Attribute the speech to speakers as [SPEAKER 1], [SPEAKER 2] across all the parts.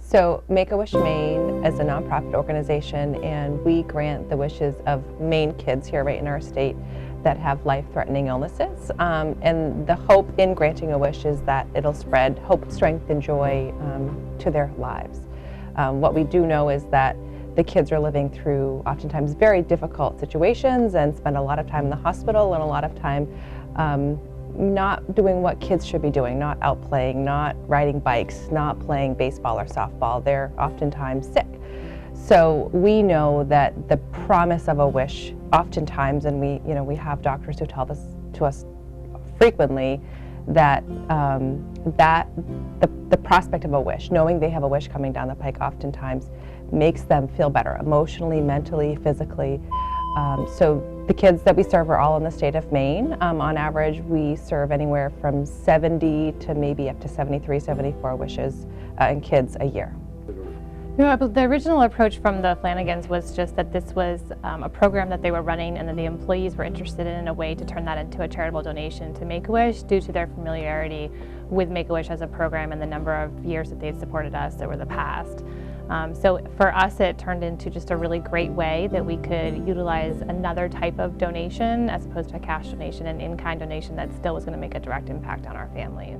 [SPEAKER 1] So Make-A-Wish Maine is a nonprofit organization, and we grant the wishes of Maine kids here right in our state that have life-threatening illnesses. And the hope in granting a wish is that it'll spread hope, strength, and joy to their lives. What we do know is that the kids are living through oftentimes very difficult situations and spend a lot of time in the hospital and a lot of time not doing what kids should be doing, not out playing, not riding bikes, not playing baseball or softball. They're oftentimes sick. So we know that the promise of a wish oftentimes, and we have doctors who tell this to us frequently, that the prospect of a wish, knowing they have a wish coming down the pike, oftentimes makes them feel better emotionally, mentally, physically. So the kids that we serve are all in the state of Maine. On average, we serve anywhere from 70 to maybe up to 73, 74 wishes in kids a year.
[SPEAKER 2] The original approach from the Flanagans was just that this was a program that they were running, and that the employees were interested in a way to turn that into a charitable donation to Make-A-Wish due to their familiarity with Make-A-Wish as a program and the number of years that they've supported us over the past. So for us, it turned into just a really great way that we could utilize another type of donation as opposed to a cash donation, an in-kind donation that still was going to make a direct impact on our families.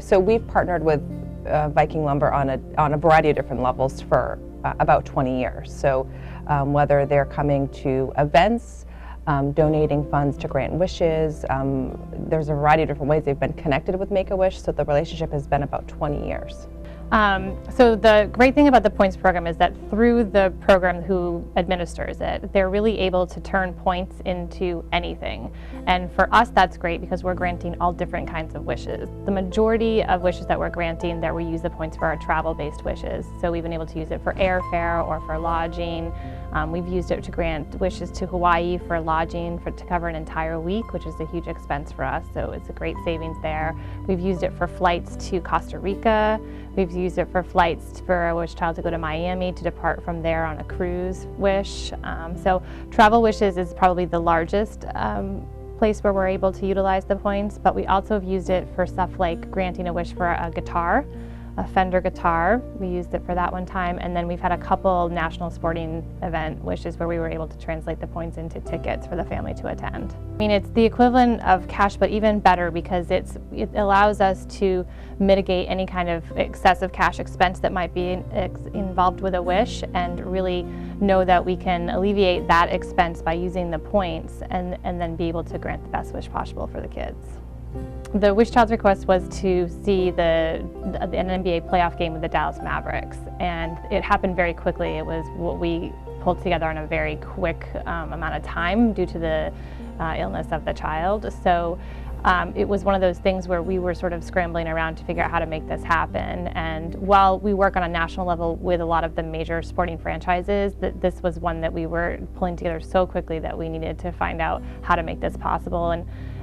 [SPEAKER 1] So we've partnered with Viking lumber on a variety of different levels for about 20 years. So whether they're coming to events, donating funds to grant wishes, there's a variety of different ways they've been connected with Make-A-Wish, so the relationship has been about 20 years.
[SPEAKER 2] So the great thing about the points program is that through the program who administers it, they're really able to turn points into anything. And for us, that's great because we're granting all different kinds of wishes. The majority of wishes that we're granting, that we use the points for, are travel-based wishes. So we've been able to use it for airfare or for lodging. We've used it to grant wishes to Hawaii for lodging to cover an entire week, which is a huge expense for us, so it's a great savings there. We've used it for flights to Costa Rica. We've used it for flights for a wish child to go to Miami to depart from there on a cruise wish. So travel wishes is probably the largest place where we're able to utilize the points, but we also have used it for stuff like granting a wish for a guitar, a Fender guitar. We used it for that one time, and then we've had a couple national sporting event wishes where we were able to translate the points into tickets for the family to attend. I mean, it's the equivalent of cash, but even better because it allows us to mitigate any kind of excessive cash expense that might be involved with a wish, and really know that we can alleviate that expense by using the points and then be able to grant the best wish possible for the kids. The wish child's request was to see an NBA playoff game with the Dallas Mavericks, and it happened very quickly. It was what we pulled together in a very quick amount of time due to the illness of the child. So it was one of those things where we were sort of scrambling around to figure out how to make this happen. And while we work on a national level with a lot of the major sporting franchises, this was one that we were pulling together so quickly that we needed to find out how to make this possible.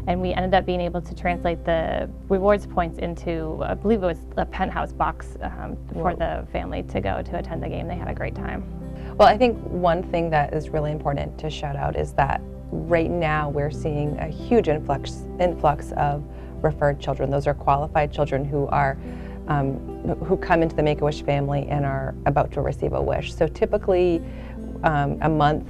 [SPEAKER 2] And we ended up being able to translate the rewards points into, I believe it was a penthouse box for the family to go to attend the game. They had a great time.
[SPEAKER 1] Well, I think one thing that is really important to shout out is that right now we're seeing a huge influx of referred children. Those are qualified children who come into the Make-A-Wish family and are about to receive a wish. So typically a month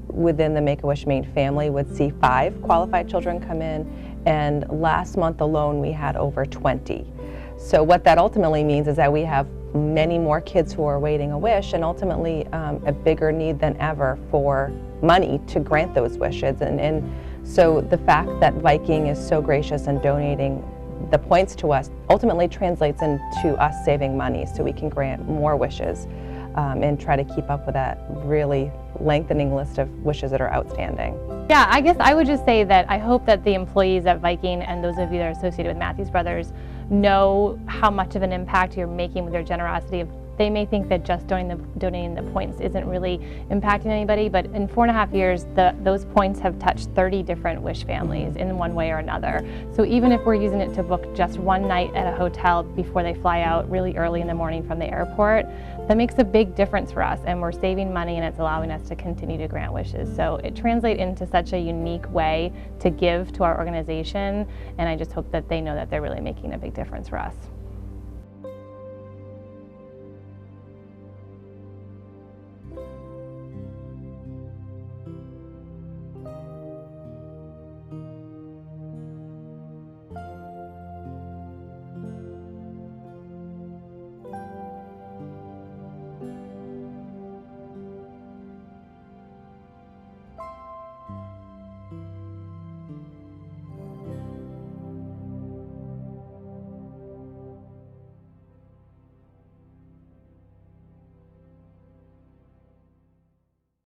[SPEAKER 1] within the Make-A-Wish Maine family would see 5 qualified children come in, and last month alone we had over 20. So what that ultimately means is that we have many more kids who are awaiting a wish, and ultimately a bigger need than ever for money to grant those wishes. And so the fact that Viking is so gracious in donating the points to us ultimately translates into us saving money so we can grant more wishes and try to keep up with that really lengthening list of wishes that are outstanding.
[SPEAKER 2] Yeah, I guess I would just say that I hope that the employees at Viking and those of you that are associated with Matthews Brothers know how much of an impact you're making with your generosity of they may think that just donating the points isn't really impacting anybody, but in 4.5 years, those points have touched 30 different wish families in one way or another. So even if we're using it to book just one night at a hotel before they fly out really early in the morning from the airport, that makes a big difference for us, and we're saving money, and it's allowing us to continue to grant wishes. So it translates into such a unique way to give to our organization, and I just hope that they know that they're really making a big difference for us.